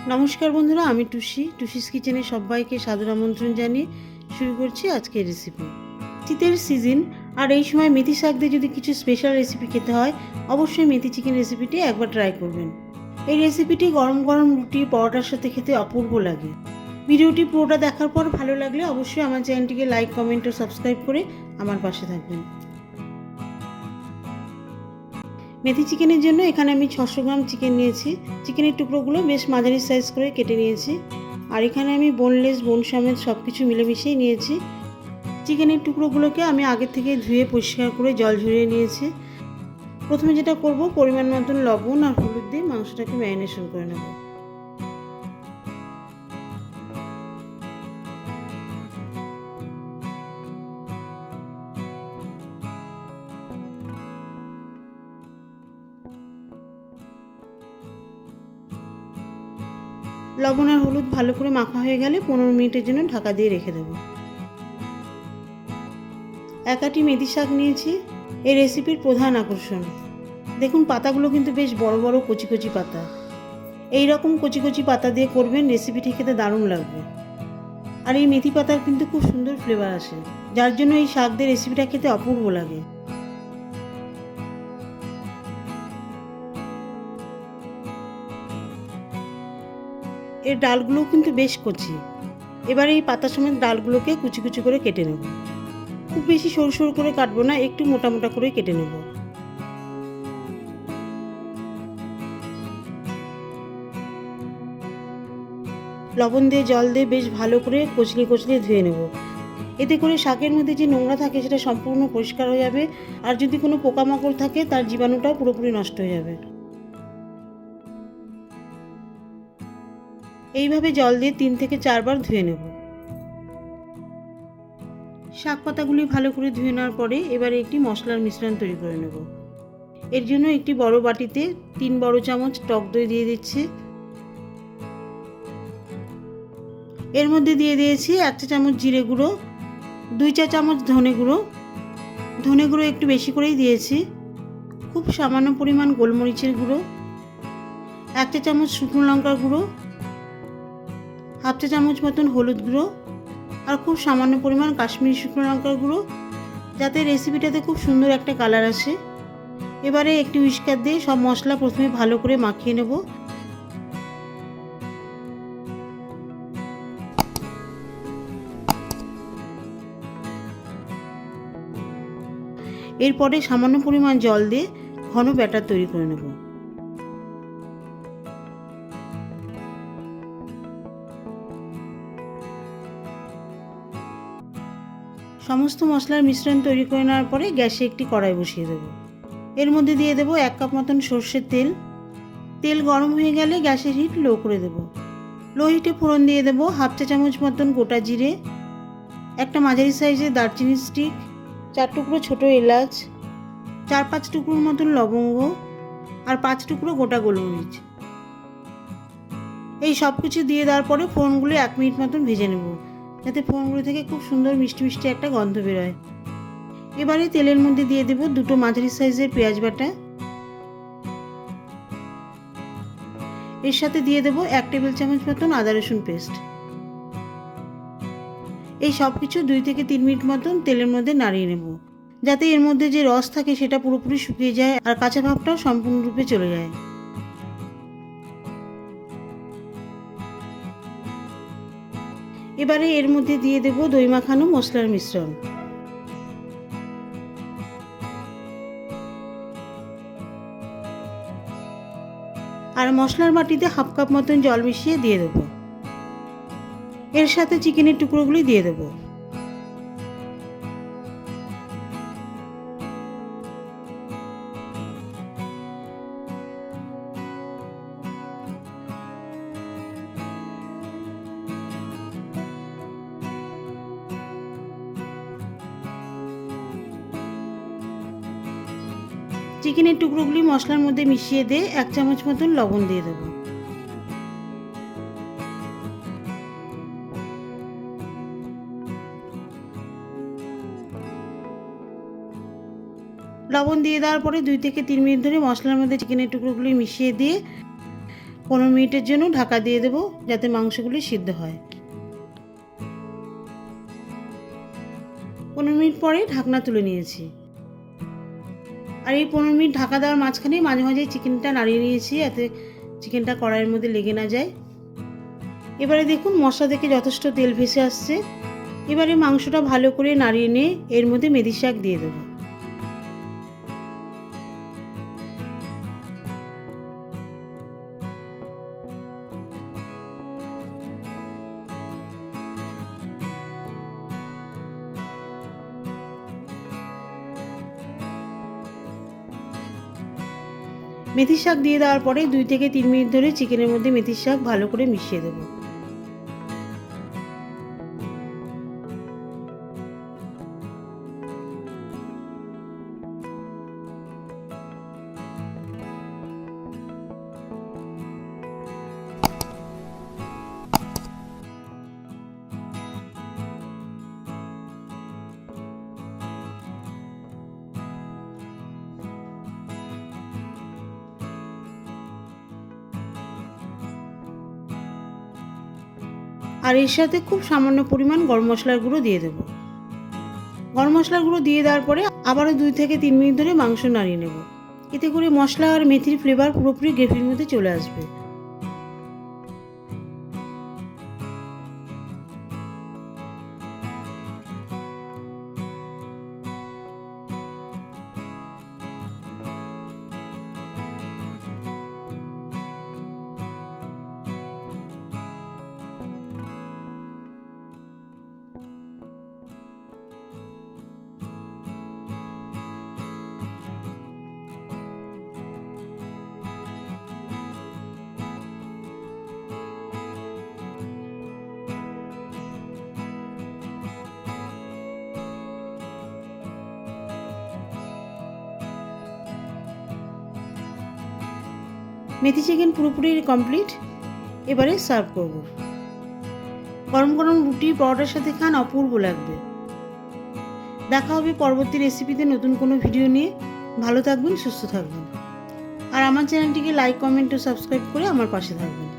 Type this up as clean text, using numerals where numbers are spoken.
নমস্কার বন্ধুরা, আমি টুসিস কিচেনে সবাইকে সাদর আমন্ত্রণ জানিয়ে শুরু করছি আজকের রেসিপি। শীতের সিজন আর এই সময় মেথি শাক দিয়ে যদি কিছু স্পেশাল রেসিপি খেতে হয়, অবশ্যই মেথি চিকেন রেসিপিটি একবার ট্রাই করবেন। এই রেসিপিটি গরম গরম রুটি পরোটার সাথে খেতে অপূর্ব লাগে। ভিডিওটি পুরোটা দেখার পর ভালো লাগলে অবশ্যই আমার চ্যানেলটিকে লাইক, কমেন্ট ও সাবস্ক্রাইব করে আমার পাশে থাকবেন। মেথি চিকেনের জন্য এখানে আমি 600 গ্রাম চিকেন নিয়েছি। চিকেনের টুকরোগুলো বেশ মাঝারি সাইজ করে কেটে নিয়েছি। আর এখানে আমি বোনলেস, বোন সমেত সব কিছু মিলেমিশেই নিয়েছি। চিকেনের টুকরোগুলোকে আমি আগে থেকে ধুয়ে পরিষ্কার করে জল ঝরিয়ে নিয়েছি। প্রথমে যেটা করব, পরিমাণ মতন লবণ আর হলুদ দিয়ে মাংসটাকে ম্যারিনেশন করে নেব। লবণ আর হলুদ ভালো করে মাখা হয়ে গেলে 15 মিনিটের জন্য ঢাকা দিয়ে রেখে দেব। এক আঁটি মেথি শাক নিয়েছি। এই রেসিপির প্রধান আকর্ষণ দেখুন, পাতাগুলো কিন্তু বেশ বড় বড় কচি কচি পাতা। এই রকম কচি কচি পাতা দিয়ে করবেন, রেসিপিটি খেতে দারুণ লাগবে। আর এই মেথি পাতার কিন্তু খুব সুন্দর ফ্লেভার আসে, যার জন্য এই শাক দিয়ে রেসিপিটা খেতে অপূর্ব লাগে। এর ডালগুলোও কিন্তু বেশ কচি। এবার এই পাতা সমেত ডালগুলোকে কুচি কুচি করে কেটে নেব। খুব বেশি সরু সরু করে কাটবো না, একটু মোটা মোটা করে কেটে নেব। লবণ দিয়ে, জল দিয়ে বেশ ভালো করে কচলিয়ে কচলিয়ে ধুয়ে নেব। এতে করে শাকের মধ্যে যে নোংরা থাকে সেটা সম্পূর্ণ পরিষ্কার হয়ে যাবে। আর যদি কোনো পোকামাকড় থাকে তার জীবাণুটাও পুরোপুরি নষ্ট হয়ে যাবে। এইভাবে জল দিয়ে 3 থেকে 4 বার ধুয়ে নেব। শাক পাতাগুলি ভালো করে ধুয়ে নেওয়ার পরে এবারে একটি মশলার মিশ্রণ তৈরি করে নেব। এর জন্য একটি বড় বাটিতে 3 বড় চামচ টক দই দিয়ে দিচ্ছি। এর মধ্যে দিয়ে দিয়েছি 1 চা চামচ জিরে গুঁড়ো, 2 চা চামচ ধনে গুঁড়ো। ধনে গুঁড়ো একটু বেশি করেই দিয়েছি। খুব সামান্য পরিমাণ গোলমরিচের গুঁড়ো, 1 চা চামচ শুকনো লঙ্কার গুঁড়ো, হাফ চা চামচ মতন হলুদ গুঁড়ো, আর খুব সামান্য পরিমাণ কাশ্মীরি শুকনো লঙ্কার গুঁড়ো, যাতে রেসিপিটাতে খুব সুন্দর একটা কালার আসে। এবারে একটি হুইস্কার দিয়ে সব মশলা প্রথমে ভালো করে মাখিয়ে নেব। এরপরে সামান্য পরিমাণ জল দিয়ে ঘন ব্যাটার তৈরি করে নেব। সমস্ত মশলার মিশ্রণ তৈরি করে নেওয়ার পরে গ্যাসে একটি কড়াই বসিয়ে দেব। এর মধ্যে দিয়ে দেব 1 কাপ মতন সর্ষের তেল। তেল গরম হয়ে গেলে গ্যাসের হিট লো করে দেব। লো হিটে ফোড়ন দিয়ে দেব হাফ চা চামচ মতন গোটা জিরে, একটা মাঝারি সাইজের দারচিনি স্টিক, 4 টুকরো ছোটো এলাচ, 4-5 টুকরোর মতন লবঙ্গ, আর 5 টুকরো গোটা গোলমরিচ। এই সব কিছু দিয়ে দেওয়ার পরে ফোড়নগুলো 1 মিনিট মতন ভেজে নেব, যাতে ফোড়নগুলো থেকে খুব সুন্দর মিষ্টি মিষ্টি একটা গন্ধ বেরোয়। এবারে তেলের মধ্যে দিয়ে দেব 2টো মাঝারি সাইজের পেঁয়াজ বাটা। এর সাথে দিয়ে দেব 1 টেবিল চামচ মতন আদা রসুন পেস্ট। এই সব কিছু 2 থেকে 3 মিনিট মতন তেলের মধ্যে নাড়িয়ে নেব, যাতে এর মধ্যে যে রস থাকে সেটা পুরোপুরি শুকিয়ে যায় আর কাঁচা ভাবটাও সম্পূর্ণরূপে চলে যায়। এবারে এর মধ্যে দিয়ে দেব দই মাখানো মশলার মিশ্রণ। আর মশলার বাটিতে হাফ কাপ মতন জল মিশিয়ে দিয়ে দেব। এর সাথে চিকেনের টুকরোগুলি দিয়ে দেব। চিকেনের টুকরোগুলি মশলার মধ্যে মিশিয়ে দিয়ে 1 চামচ মতন লবণ দিয়ে দেব। লবণ দিয়ে দেওয়ার পরে 2 থেকে 3 মিনিট ধরে মশলার মধ্যে চিকেনের টুকরোগুলি মিশিয়ে দিয়ে 15 মিনিটের জন্য ঢাকা দিয়ে দেব যাতে মাংসগুলি সিদ্ধ হয়। 15 মিনিট পরে ঢাকনা তুলে নিয়েছি। আর এই 15 মিনিট ঢাকা দেওয়ার মাঝখানে মাঝে মাঝে চিকেনটা নাড়িয়ে নিয়েছি যাতে চিকেনটা কড়াইয়ের মধ্যে লেগে না যায়। এবারে দেখুন মশলা থেকে যথেষ্ট তেল ভেসে আসছে। এবারে মাংসটা ভালো করে নাড়িয়ে নিয়ে এর মধ্যে মেথি শাক দিয়ে দেবো। মেথি শাক দিয়ে দেওয়ার পরে 2 থেকে 3 মিনিট ধরে চিকেনের মধ্যে মেথি শাক ভালো করে মিশিয়ে দেবো। আর এর সাথে খুব সামান্য পরিমাণ গরম মশলার গুঁড়ো দিয়ে দেব। গরম মশলার গুঁড়ো দিয়ে দেওয়ার পরে আবারও 2 থেকে 3 মিনিট ধরে মাংস নাড়িয়ে নেব। এতে করে মশলা আর মেথির ফ্লেভার পুরোপুরি গ্রেভির মধ্যে চলে আসবে। মেথি চিকেন পুরোপুরি কমপ্লিট। এবারে সার্ভ করব। গরম গরম রুটি পরোটার সাথে খান, অপূর্ব লাগবে। দেখা হবে পরবর্তী রেসিপিতে নতুন কোনো ভিডিও নিয়ে। ভালো থাকবেন, সুস্থ থাকবেন। আর আমার চ্যানেলটিকে লাইক, কমেন্ট ও সাবস্ক্রাইব করে আমার পাশে থাকবেন।